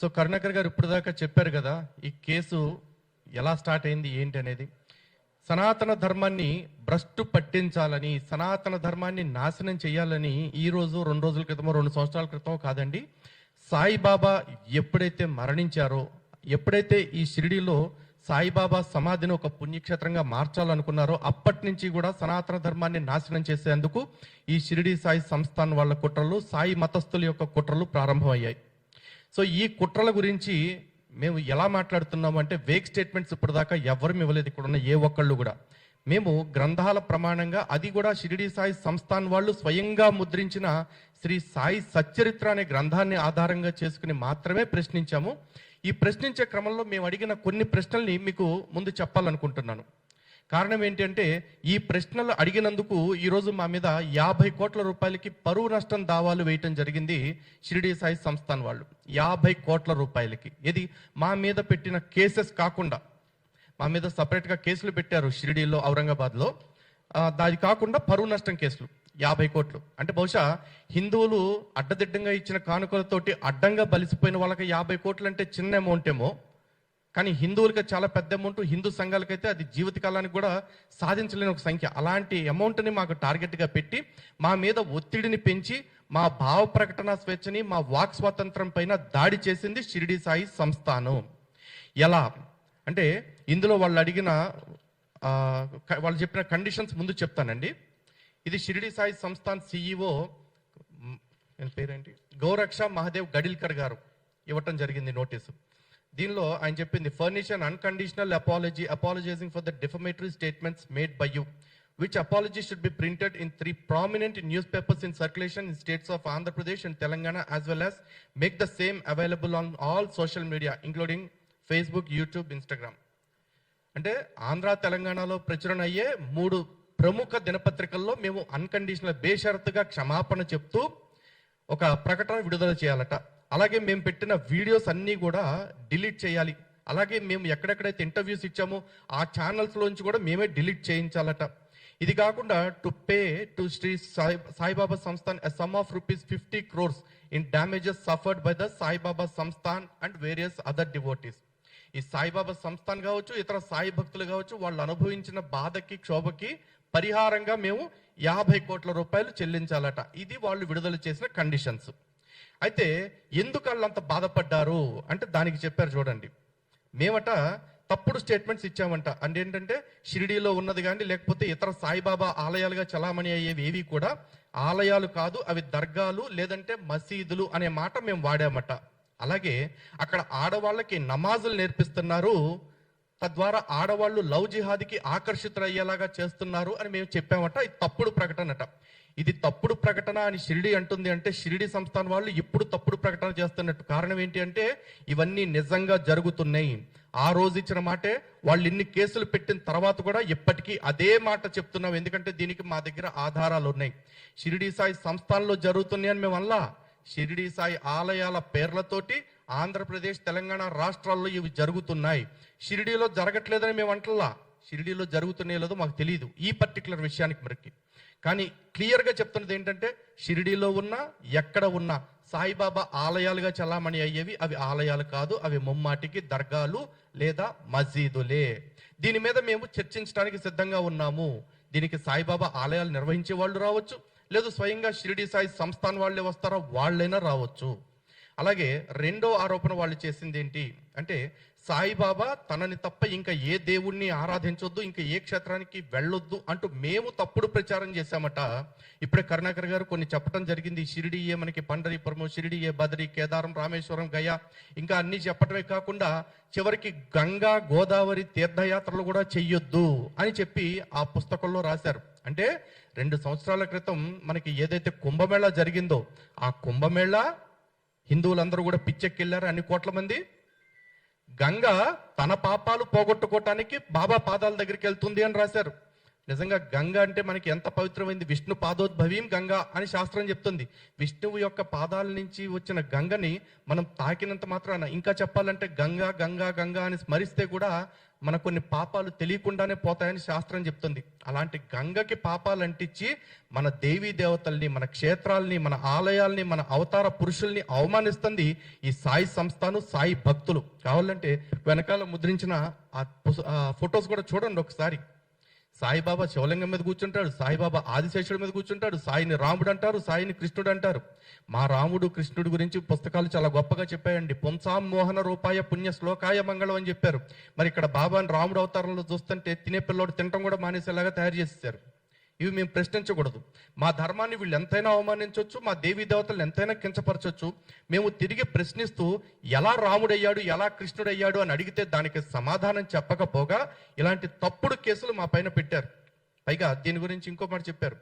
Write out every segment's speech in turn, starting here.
So Karunakar గారు ఇప్పుడు దాకా చెప్పారు కదా, ఈ కేసు ఎలా స్టార్ట్ అయింది ఏంటి అనేది. సనాతన ధర్మాన్ని భ్రష్టు పట్టించాలని, సనాతన ధర్మాన్ని నాశనం చేయాలని ఈ రోజు 2 రోజుల క్రితమో 2 సంవత్సరాల క్రితమో కాదండి, సాయిబాబా ఎప్పుడైతే మరణించారో, ఎప్పుడైతే ఈ షిరిడీలో సాయిబాబా సమాధిని ఒక పుణ్యక్షేత్రంగా మార్చాలనుకున్నారో అప్పటి నుంచి కూడా సనాతన ధర్మాన్ని నాశనం చేసేందుకు ఈ షిరిడీ సాయి సంస్థాన్ వాళ్ళ కుట్రలు, సాయి మతస్థుల యొక్క కుట్రలు ప్రారంభమయ్యాయి. సో ఈ కుట్రల గురించి మేము ఎలా మాట్లాడుతున్నాము అంటే, వేక్ స్టేట్మెంట్స్ ఇప్పటిదాకా ఎవరు ఇవ్వలేదు ఇక్కడ ఉన్న ఏ ఒక్కళ్ళు కూడా. మేము గ్రంథాల ప్రమాణంగా, అది కూడా షిరిడీ సాయి సంస్థాన్ వాళ్ళు స్వయంగా ముద్రించిన శ్రీ సాయి సచ్చరిత్ర అనే గ్రంథాన్ని ఆధారంగా చేసుకుని మాత్రమే ప్రశ్నించాము. ఈ ప్రశ్నించే క్రమంలో మేము అడిగిన కొన్ని ప్రశ్నల్ని మీకు ముందు చెప్పాలనుకుంటున్నాను. కారణం ఏంటి అంటే, ఈ ప్రశ్నలు అడిగినందుకు ఈరోజు మా మీద 50 కోట్ల రూపాయలకి పరువు నష్టం దావాలు వేయటం జరిగింది షిరిడీ సాయి సంస్థాన్ వాళ్ళు. 50 కోట్ల రూపాయలకి. ఇది మా మీద పెట్టిన కేసెస్ కాకుండా, మా మీద సపరేట్గా కేసులు పెట్టారు షిరిడీలో, ఔరంగాబాద్లో. దాని కాకుండా పరువు నష్టం కేసులు 50 కోట్లు. అంటే బహుశా హిందువులు అడ్డదిడ్డంగా ఇచ్చిన కానుకలతోటి అడ్డంగా బలిసిపోయిన వాళ్ళకి 50 కోట్లు అంటే చిన్న అమౌంట్ ఏమో, కానీ హిందువులకి చాలా పెద్ద అమౌంట్. హిందూ సంఘాలకైతే అది జీవితకాలానికి కూడా సాధించలేని ఒక సంఖ్య. అలాంటి అమౌంట్ని మాకు టార్గెట్గా పెట్టి మా మీద ఒత్తిడిని పెంచి మా భావ ప్రకటన స్వేచ్ఛని, మా వాక్ స్వాతంత్రం పైన దాడి చేసింది షిరిడీ సాయి సంస్థానం. ఎలా అంటే, ఇందులో వాళ్ళు అడిగిన వాళ్ళు చెప్పిన కండిషన్స్ ముందు చెప్తానండి. ఇది షిరిడీ సాయి సంస్థాన్ సిఇఓ పేరేంటి, గౌరక్ష మహాదేవ్ గడిల్కర్ గారు ఇవ్వటం జరిగింది నోటీసు. దీనిలో ఆయన చెప్పింది, furnish an unconditional apology apologising for the defamatory statements made by you, which apology should be printed in 3 prominent newspapers in circulation in states of Andhra Pradesh and Telangana, as well as make the same available on all social media including Facebook, YouTube, Instagram. అంటే ఆంధ్ర తెలంగాణలో ప్రచురణ అయ్యే 3 ప్రముఖ దినపత్రికల్లో మేము unconditional బేషరతుగా క్షమాపణ చెప్తూ ఒక ప్రకటన విడుదల చేయాలట. అలాగే మేము పెట్టిన వీడియోస్ అన్నీ కూడా డిలీట్ చేయాలి. అలాగే మేము ఎక్కడెక్కడైతే ఇంటర్వ్యూస్ ఇచ్చామో ఆ ఛానల్స్లోంచి కూడా మేమే డిలీట్ చేయించాలట. ఇది కాకుండా to pay to Shri Saibaba Sansthan a sum of rupees 50 crores in damages suffered by the Saibaba Samsthan and various other devotees. ఈ సాయిబాబా సంస్థాన్ కావచ్చు, ఇతర సాయి భక్తులు కావచ్చు, వాళ్ళు అనుభవించిన బాధకి, క్షోభకి పరిహారంగా మేము 50 కోట్ల రూపాయలు చెల్లించాలట. ఇది వాళ్ళు విడుదల చేసిన కండిషన్స్. అయితే ఎందుకు వాళ్ళు అంత బాధపడ్డారు అంటే దానికి చెప్పారు చూడండి. మేమట తప్పుడు స్టేట్మెంట్స్ ఇచ్చామంట. అంటే ఏంటంటే, షిరిడీలో ఉన్నది కానీ లేకపోతే ఇతర సాయిబాబా ఆలయాలుగా చలామణి అయ్యేవి ఏవి కూడా ఆలయాలు కాదు, అవి దర్గాలు లేదంటే మసీదులు అనే మాట మేము వాడామట. అలాగే అక్కడ ఆడవాళ్ళకి నమాజులు నేర్పిస్తున్నారు, తద్వారా ఆడవాళ్ళు లవ్ జిహాద్కి ఆకర్షితులయ్యేలాగా చేస్తున్నారు అని మేము చెప్పామట. ఇది తప్పుడు ప్రకటనట. ఇది తప్పుడు ప్రకటన అని షిరిడీ అంటుంది అంటే, షిరిడీ సంస్థాన్ వాళ్ళు ఇప్పుడు తప్పుడు ప్రకటన చేస్తున్నట్టు. కారణం ఏంటి అంటే, ఇవన్నీ నిజంగా జరుగుతున్నాయి. ఆ రోజు ఇచ్చిన మాటే వాళ్ళు ఇన్ని కేసులు పెట్టిన తర్వాత కూడా ఇప్పటికీ అదే మాట చెప్తున్నాం. ఎందుకంటే దీనికి మా దగ్గర ఆధారాలు ఉన్నాయి. షిరిడీ సాయి సంస్థాన్లో జరుగుతున్నాయి అని మేము అలా, షిరిడీ సాయి ఆలయాల పేర్లతోటి ఆంధ్రప్రదేశ్, తెలంగాణ రాష్ట్రాల్లో ఇవి జరుగుతున్నాయి. షిరిడీలో జరగట్లేదని మేము అంటలా. షిరిడీలో జరుగుతున్నాయో లేదో మాకు తెలియదు ఈ పర్టికులర్ విషయానికి మరికి. కానీ క్లియర్గా చెప్తున్నది ఏంటంటే, షిరిడీలో ఉన్న ఎక్కడ ఉన్నా సాయిబాబా ఆలయాలుగా చలామణి అయ్యేవి అవి ఆలయాలు కాదు, అవి ముమ్మాటికి దర్గాలు లేదా మసీదులే. దీని మీద మేము చర్చించడానికి సిద్ధంగా ఉన్నాము. దీనికి సాయిబాబా ఆలయాలు నిర్వహించే వాళ్ళు రావచ్చు, లేదు స్వయంగా షిరిడీ సాయి సంస్థాన్ వాళ్ళే వస్తారో వాళ్ళైనా రావచ్చు. అలాగే రెండో ఆరోపణ వాళ్ళు చేసింది ఏంటి అంటే, సాయిబాబా తనని తప్ప ఇంకా ఏ దేవుణ్ణి ఆరాధించొద్దు, ఇంకా ఏ క్షేత్రానికి వెళ్ళొద్దు అంటూ మేము తప్పుడు ప్రచారం చేశామట. ఇప్పుడే కరుణాకర్ గారు కొన్ని చెప్పడం జరిగింది. షిరిడీయే మనకి పండరీపురము, షిరిడీయే బదరి, కేదారం, రామేశ్వరం, గయా, ఇంకా అన్ని చెప్పడమే కాకుండా చివరికి గంగా, గోదావరి తీర్థయాత్రలు కూడా చెయ్యొద్దు అని చెప్పి ఆ పుస్తకంలో రాశారు. అంటే 2 సంవత్సరాల క్రితం మనకి ఏదైతే కుంభమేళా జరిగిందో, ఆ కుంభమేళా హిందువులందరూ కూడా పిచ్చెక్కెళ్ళారు, అన్ని కోట్ల మంది. గంగ తన పాపాలు పోగొట్టుకోవటానికి బాబా పాదాల దగ్గరికి వెళ్తుంది అని రాశారు. నిజంగా గంగ అంటే మనకి ఎంత పవిత్రమైంది. విష్ణు పాదోద్భవీం గంగా అని శాస్త్రం చెప్తుంది. విష్ణువు యొక్క పాదాల నుంచి వచ్చిన గంగని మనం తాకినంత మాత్రాన, ఇంకా చెప్పాలంటే గంగా గంగా గంగా అని స్మరిస్తే కూడా మన కొన్ని పాపాలు తెలియకుండానే పోతాయని శాస్త్రం చెప్తుంది. అలాంటి గంగకి పాపాలు అంటించి మన దేవీ దేవతల్ని, మన క్షేత్రాల్ని, మన ఆలయాల్ని, మన అవతార పురుషుల్ని అవమానిస్తుంది ఈ సాయి సంస్థాను, సాయి భక్తులు. కావాలంటే వెనకాల ముద్రించిన ఆ ఫొటోస్ కూడా చూడండి ఒకసారి. సాయిబాబా శివలింగం మీద కూర్చుంటాడు, సాయిబాబా ఆదిశేషుడి మీద కూర్చుంటాడు, సాయిని రాముడు అంటారు, సాయిని కృష్ణుడు అంటారు. మా రాముడు కృష్ణుడి గురించి పుస్తకాలు చాలా గొప్పగా చెప్పాయండి. పుంసాం మోహన రూపాయ పుణ్య శ్లోకాయ మంగళం అని చెప్పారు. మరి ఇక్కడ బాబాని రాముడు అవతారంలో చూస్తుంటే తినే పిల్లోడు తినటం కూడా మానేసేలాగా తయారు చేసేసారు. ఇవి మేము ప్రశ్నించకూడదు. మా ధర్మాన్ని వీళ్ళు ఎంతైనా అవమానించవచ్చు, మా దేవీ దేవతలను ఎంతైనా కించపరచవచ్చు. మేము తిరిగి ప్రశ్నిస్తూ ఎలా రాముడయ్యాడు, ఎలా కృష్ణుడయ్యాడు అని అడిగితే దానికి సమాధానం చెప్పకపోగా ఇలాంటి తప్పుడు కేసులు మా పైన పెట్టారు. పైగా దీని గురించి ఇంకో మాట చెప్పారు.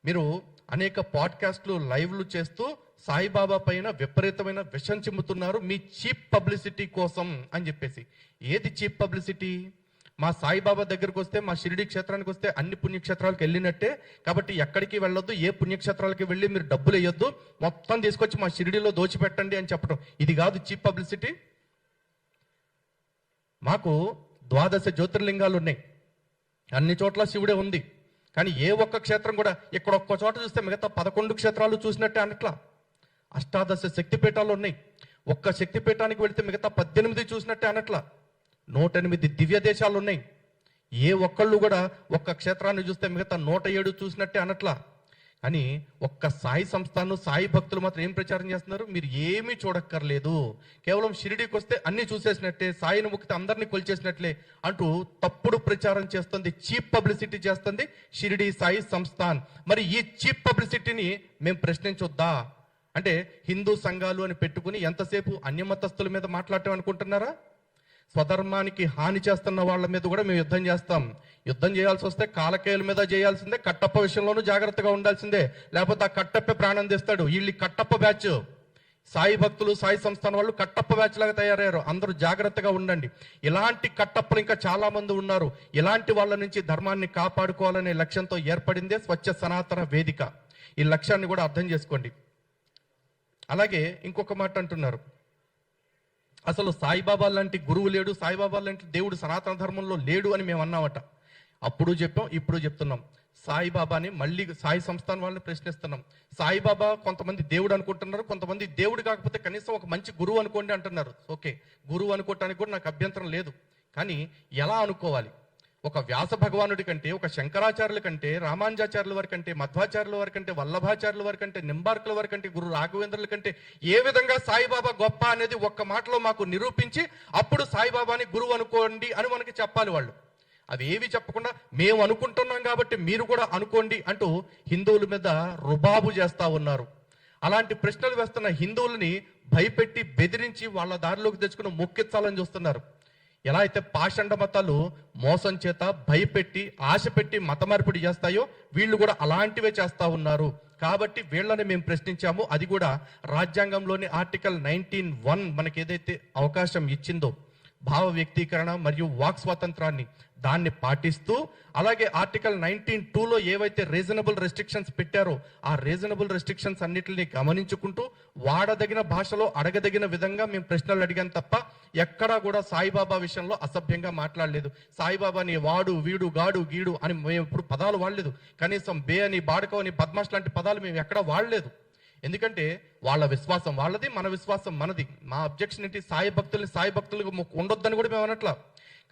మీరు అనేక పాడ్కాస్ట్లు, లైవ్లు చేస్తూ సాయిబాబా పైన విపరీతమైన విషం చిమ్ముతున్నారు మీ చీప్ పబ్లిసిటీ కోసం అని చెప్పేసి. ఏది చీప్ పబ్లిసిటీ? మా సాయిబాబా దగ్గరకు వస్తే, మా షిరిడి క్షేత్రానికి వస్తే అన్ని పుణ్యక్షేత్రాలకు వెళ్ళినట్టే, కాబట్టి ఎక్కడికి వెళ్ళొద్దు, ఏ పుణ్యక్షేత్రాలకి వెళ్ళి మీరు డబ్బులు వేయొద్దు, మొత్తం తీసుకొచ్చి మా షిరిడిలో దోచిపెట్టండి అని చెప్పడం. ఇది కాదు చీప్ పబ్లిసిటీ. మాకు 12 జ్యోతిర్లింగాలు ఉన్నాయి, అన్ని చోట్ల శివుడే ఉంది. కానీ ఏ ఒక్క క్షేత్రం కూడా ఇక్కడ ఒక్క చోట చూస్తే మిగతా 11 క్షేత్రాలు చూసినట్టే అనట్లా. 18 శక్తిపీఠాలు ఉన్నాయి, ఒక్క శక్తిపీఠానికి వెళితే మిగతా 18 చూసినట్టే అనట్లా. 108 దివ్య దేశాలు ఉన్నాయి, ఏ ఒక్కళ్ళు కూడా ఒక్క క్షేత్రాన్ని చూస్తే మిగతా 107 చూసినట్టే అనట్లా. కానీ ఒక్క సాయి సంస్థాను, సాయి భక్తులు మాత్రం ఏం ప్రచారం చేస్తున్నారు? మీరు ఏమీ చూడక్కర్లేదు, కేవలం షిరిడీకి వస్తే అన్ని చూసేసినట్టే, సాయిని ముక్కితే అందరినీ కొలిచేసినట్లే అంటూ తప్పుడు ప్రచారం చేస్తుంది, చీప్ పబ్లిసిటీ చేస్తుంది షిరిడీ సాయి సంస్థాన్. మరి ఈ చీప్ పబ్లిసిటీని మేము ప్రశ్నించొద్దా? అంటే హిందూ సంఘాలు అని పెట్టుకుని ఎంతసేపు అన్యమతస్తుల మీద మాట్లాడటం అనుకుంటున్నారా? స్వధర్మానికి హాని చేస్తున్న వాళ్ళ మీద కూడా మేము యుద్ధం చేస్తాం. యుద్ధం చేయాల్సి వస్తే కాలకేయుల మీద చేయాల్సిందే, కట్టప్ప విషయంలోనూ జాగ్రత్తగా ఉండాల్సిందే, లేకపోతే ఆ కట్టప్పే ప్రాణం తెస్తాడు. వీళ్ళు కట్టప్ప బ్యాచ్, సాయి భక్తులు, సాయి సంస్థానం వాళ్ళు కట్టప్ప బ్యాచ్ లాగా తయారయ్యారు. అందరూ జాగ్రత్తగా ఉండండి. ఇలాంటి కట్టప్పలు ఇంకా చాలా మంది ఉన్నారు. ఇలాంటి వాళ్ళ నుంచి ధర్మాన్ని కాపాడుకోవాలనే లక్ష్యంతో ఏర్పడిందే స్వచ్ఛ సనాతన వేదిక. ఈ లక్ష్యాన్ని కూడా అర్థం చేసుకోండి. అలాగే ఇంకొక మాట అంటున్నారు, అసలు సాయిబాబా లాంటి గురువు లేడు, సాయిబాబా లాంటి దేవుడు సనాతన ధర్మంలో లేడు అని మేము అన్నామట. అప్పుడు చెప్పాం, ఇప్పుడు చెప్తున్నాం. సాయిబాబాని మళ్ళీ సాయి సంస్థానం వాళ్ళని ప్రశ్నిస్తున్నాం. సాయిబాబా కొంతమంది దేవుడు అనుకుంటున్నారు, కొంతమంది దేవుడు కాకపోతే కనీసం ఒక మంచి గురువు అనుకోండి అంటున్నారు. ఓకే, గురువు అనుకోవటానికి కూడా నాకు అభ్యంతరం లేదు. కానీ ఎలా అనుకోవాలి? ఒక వ్యాస భగవానుడి కంటే, ఒక శంకరాచార్యుల కంటే, రామానుజాచార్యుల వారి కంటే, మధ్వాచార్యుల వారి కంటే, వల్లభాచార్యుల వారి కంటే, నింబార్కుల వారి కంటే, గురు రాఘవేంద్రుల కంటే ఏ విధంగా సాయిబాబా గొప్ప అనేది ఒక్క మాటలో మాకు నిరూపించి అప్పుడు సాయిబాబాని గురువు అనుకోండి అని మనకి చెప్పాలి వాళ్ళు. అవి ఏవి చెప్పకుండా మేము అనుకుంటున్నాం కాబట్టి మీరు కూడా అనుకోండి అంటూ హిందువుల మీద రుబాబు చేస్తా ఉన్నారు. అలాంటి ప్రశ్నలు వేస్తున్న హిందువులని భయపెట్టి బెదిరించి వాళ్ళ దారిలోకి తెచ్చుకుని మొక్కించాలని చూస్తున్నారు. ఎలా అయితే పాషండ మతాలు మోసం చేత భయపెట్టి ఆశ పెట్టి మత మార్పిడి చేస్తాయో వీళ్ళు కూడా అలాంటివే చేస్తా ఉన్నారు. కాబట్టి వీళ్ళని మేము ప్రశ్నించాము. అది కూడా రాజ్యాంగంలోని ఆర్టికల్ 19(1) మనకి ఏదైతే అవకాశం ఇచ్చిందో భావ వ్యక్తీకరణ మరియు వాక్ స్వాతంత్రాన్ని, దాన్ని పాటిస్తూ, అలాగే ఆర్టికల్ 19(2)లో ఏవైతే రీజనబుల్ రెస్ట్రిక్షన్స్ పెట్టారో ఆ రీజనబుల్ రెస్ట్రిక్షన్స్ అన్నిటిని గమనించుకుంటూ వాడదగిన భాషలో అడగదగిన విధంగా మేము ప్రశ్నలు అడిగాం తప్ప ఎక్కడా కూడా సాయిబాబా విషయంలో అసభ్యంగా మాట్లాడలేదు. సాయిబాబాని వాడు, వీడు, గాడు, గీడు అని మేము ఇప్పుడు పదాలు వాడలేదు. కనీసం బే అని, బాడకో అని, బద్మాష్ లాంటి పదాలు మేము ఎక్కడా వాడలేదు. ఎందుకంటే వాళ్ళ విశ్వాసం వాళ్ళది, మన విశ్వాసం మనది. మా అబ్జెక్షన్ ఏంటి? సాయి భక్తుల్ని సాయి భక్తులకు ఉండొద్దని కూడా మేము అనట్లా.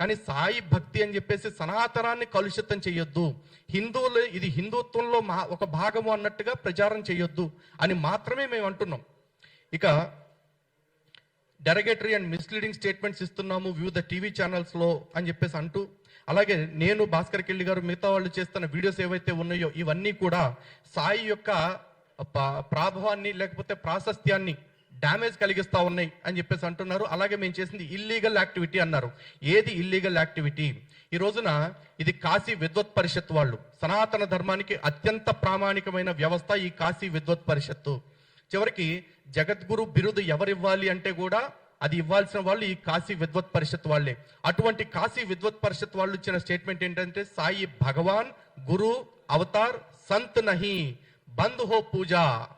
కానీ సాయి భక్తి అని చెప్పేసి సనాతనాన్ని కలుషితం చేయొద్దు, హిందువులు ఇది హిందుత్వంలో ఒక భాగము అన్నట్టుగా ప్రచారం చేయొద్దు అని మాత్రమే మేము అంటున్నాం. ఇక డెరగేటరీ అండ్ మిస్లీడింగ్ స్టేట్మెంట్స్ ఇస్తున్నాము వివిధ టీవీ ఛానల్స్ లో అని చెప్పేసి అంటూ, అలాగే నేను, భాస్కర్ కిల్లి గారు, మిగతా వాళ్ళు చేస్తున్న వీడియోస్ ఏవైతే ఉన్నాయో ఇవన్నీ కూడా సాయి యొక్క ప్రాభవాన్ని లేకపోతే ప్రాశస్త్యాన్ని డ్యామేజ్ కలిగిస్తా ఉన్నాయి అని చెప్పేసి అంటున్నారు. అలాగే మేము చేసింది ఇల్లీగల్ యాక్టివిటీ అన్నారు. ఏది ఇల్లీగల్ యాక్టివిటీ? ఈ రోజున ఇది కాశీ విద్వత్ పరిషత్ వాళ్ళు, సనాతన ధర్మానికి అత్యంత ప్రామాణికమైన వ్యవస్థ ఈ కాశీ విద్వత్ పరిషత్తు. చివరికి జగద్గురు బిరుదు ఎవరివ్వాలి అంటే కూడా అది ఇవ్వాల్సిన వాళ్ళు ఈ కాశీ విద్వత్ పరిషత్ వాళ్ళే. అటువంటి కాశీ విద్వత్ పరిషత్ వాళ్ళు ఇచ్చిన స్టేట్మెంట్ ఏంటంటే, సాయి భగవాన్ గురు అవతార్ సంత్ నహి, బంద్ హో పూజ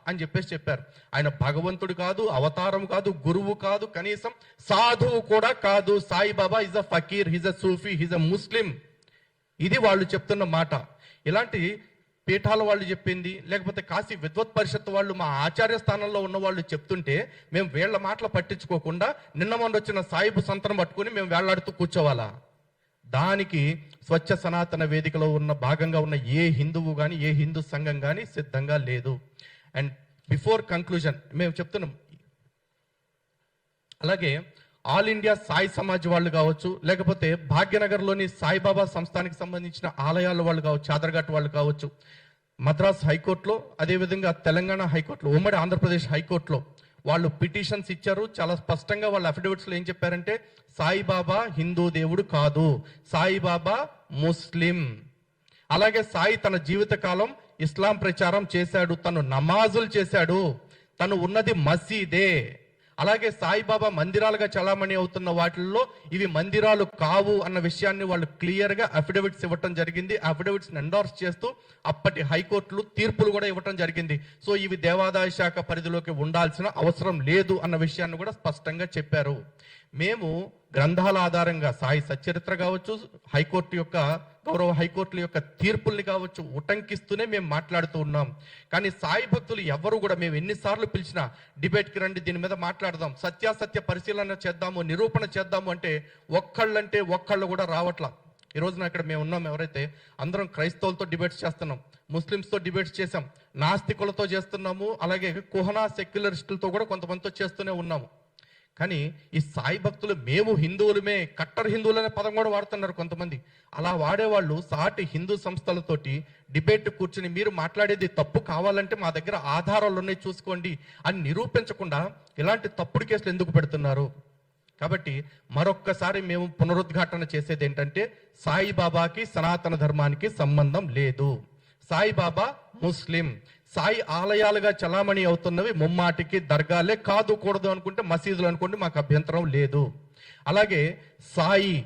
అని చెప్పారు. ఆయన భగవంతుడు కాదు, అవతారం కాదు, గురువు కాదు, కనీసం సాధువు కూడా కాదు. Saibaba is a fakir, he's a Sufi, he's a Muslim. ఇది వాళ్ళు చెప్తున్న మాట. ఇలాంటి పీఠాల వాళ్ళు చెప్పింది, లేకపోతే కాశీ విద్వత్ పరిషత్ వాళ్ళు, మా ఆచార్య స్థానంలో ఉన్న వాళ్ళు చెప్తుంటే మేము వీళ్ళ మాటలు పట్టించుకోకుండా నిన్న మొన్న వచ్చిన సాయిబు సంతనం పట్టుకుని మేము వేళ్లాడుతూ కూర్చోవాలా? దానికి స్వచ్ఛ సనాతన వేదికలో ఉన్న భాగంగా ఉన్న ఏ హిందువు కానీ, ఏ హిందూ సంఘం కానీ సిద్ధంగా లేదు. అండ్ బిఫోర్ కంక్లూజన్ మేము చెప్తున్నాం, అలాగే ఆల్ ఇండియా సాయి సమాజ్ వాళ్ళు కావచ్చు, లేకపోతే భాగ్యనగర్లోని సాయిబాబా సంస్థానికి సంబంధించిన ఆలయాల వాళ్ళు కావచ్చు, చాదర్ఘాట్ వాళ్ళు కావచ్చు, మద్రాస్ హైకోర్టులో, అదేవిధంగా తెలంగాణ హైకోర్టులో, ఉమ్మడి ఆంధ్రప్రదేశ్ హైకోర్టులో వాళ్ళు పిటిషన్స్ ఇచ్చారు. చాలా స్పష్టంగా వాళ్ళ అఫిడవిట్స్లో ఏం చెప్పారంటే, సాయిబాబా హిందూ దేవుడు కాదు, సాయిబాబా ముస్లిం. అలాగే సాయి తన జీవితకాలం ఇస్లాం ప్రచారం చేశాడు, తను నమాజులు చేశాడు, తను ఉన్నది మసీదే. అలాగే సాయిబాబా మందిరాలుగా చలామణి అవుతున్న వాటిల్లో ఇవి మందిరాలు కావు అన్న విషయాన్ని వాళ్ళు క్లియర్ గా అఫిడవిట్స్ ఇవ్వటం జరిగింది. అఫిడవిట్స్ ఎండోర్స్ చేస్తూ అప్పటి హైకోర్టులు తీర్పులు కూడా ఇవ్వటం జరిగింది. సో ఇవి దేవాదాయ శాఖ పరిధిలోకి ఉండాల్సిన అవసరం లేదు అన్న విషయాన్ని కూడా స్పష్టంగా చెప్పారు. మేము గ్రంథాల ఆధారంగా సాయి సచ్చరిత్ర కావచ్చు, హైకోర్టు యొక్క గౌరవ హైకోర్టుల యొక్క తీర్పుల్ని కావచ్చు ఉటంకిస్తూనే మేము మాట్లాడుతూ ఉన్నాం. కానీ సాయి భక్తులు ఎవరు కూడా, మేము ఎన్నిసార్లు పిలిచినా డిబేట్కి రండి, దీని మీద మాట్లాడదాం, సత్యాసత్య పరిశీలన చేద్దాము, నిరూపణ చేద్దాము అంటే ఒక్కళ్ళు కూడా రావట్లా. ఈ రోజున ఇక్కడ మేము ఉన్నాం, ఎవరైతే అందరం క్రైస్తవులతో డిబేట్స్ చేస్తున్నాం, ముస్లిమ్స్తో డిబేట్స్ చేసాం, నాస్తికులతో చేస్తున్నాము, అలాగే కుహనా సెక్యులరిస్టులతో కూడా కొంతమందితో చేస్తూనే ఉన్నాము. కానీ ఈ సాయి భక్తులు మేము హిందువులమే, కట్టర్ హిందువులనే పదం కూడా వాడుతున్నారు కొంతమంది. అలా వాడేవాళ్ళు సాటి హిందూ సంస్థలతోటి డిబేట్ కూర్చుని మీరు మాట్లాడేది తప్పు, కావాలంటే మా దగ్గర ఆధారాలు ఉన్నాయి చూసుకోండి అని నిరూపించకుండా ఇలాంటి తప్పుడు కేసులు ఎందుకు పెడుతున్నారు? కాబట్టి మరొక్కసారి మేము పునరుద్ఘాటన చేసేది ఏంటంటే, సాయిబాబాకి సనాతన ధర్మానికి సంబంధం లేదు. సాయిబాబా ముస్లిం. సాయి ఆలయాలుగా చలామణి అవుతున్నవి ముమ్మాటికి దర్గాలే, కాదు కూడదు అనుకుంటే మసీదులు అనుకోండి, మాకు అభ్యంతరం లేదు. అలాగే సాయి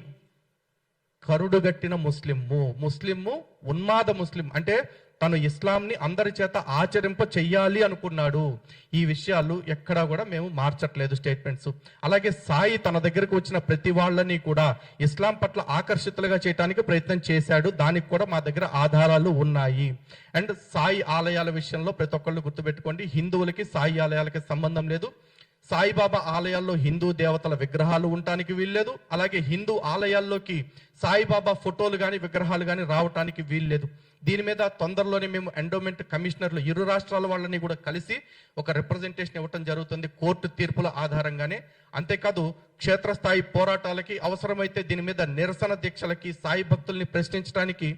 కరుడుగట్టిన ముస్లిము ఉన్మాద ముస్లిం, అంటే తను ఇస్లాంని అందరి చేత ఆచరింప చెయ్యాలి అనుకున్నాడు. ఈ విషయాలు ఎక్కడా కూడా మేము మార్చట్లేదు స్టేట్మెంట్స్. అలాగే సాయి తన దగ్గరకు వచ్చిన ప్రతి వాళ్ళని కూడా ఇస్లాం పట్ల ఆకర్షితులుగా చేయడానికి ప్రయత్నం చేశాడు, దానికి కూడా మా దగ్గర ఆధారాలు ఉన్నాయి. అండ్ సాయి ఆలయాల విషయంలో ప్రతి ఒక్కళ్ళు గుర్తుపెట్టుకోండి, హిందువులకి సాయి ఆలయాలకి సంబంధం లేదు. సాయిబాబా ఆలయాల్లో హిందూ దేవతల విగ్రహాలు ఉండటానికి వీల్లేదు. అలాగే హిందూ ఆలయాల్లోకి సాయిబాబా ఫోటోలు కానీ విగ్రహాలు కానీ రావటానికి వీల్లేదు. దీని మీద తొందరలోనే మేము ఎండోమెంట్ కమిషనర్లు ఇరు రాష్ట్రాల వాళ్ళని కూడా కలిసి ఒక రిప్రజెంటేషన్ ఇవ్వటం జరుగుతుంది కోర్టు తీర్పుల ఆధారంగానే. అంతేకాదు క్షేత్రస్థాయి పోరాటాలకి, అవసరమైతే దీని మీద నిరసన దీక్షలకి, సాయి భక్తుల్ని ప్రశ్నించడానికి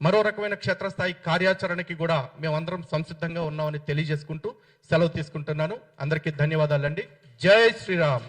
మరో రకమైన క్షేత్రస్థాయి కార్యాచరణకి కూడా మేమందరం సంసిద్ధంగా ఉన్నామని తెలియజేసుకుంటూ సెలవు తీసుకుంటున్నాను. అందరికీ ధన్యవాదాలండి. జై శ్రీరామ్.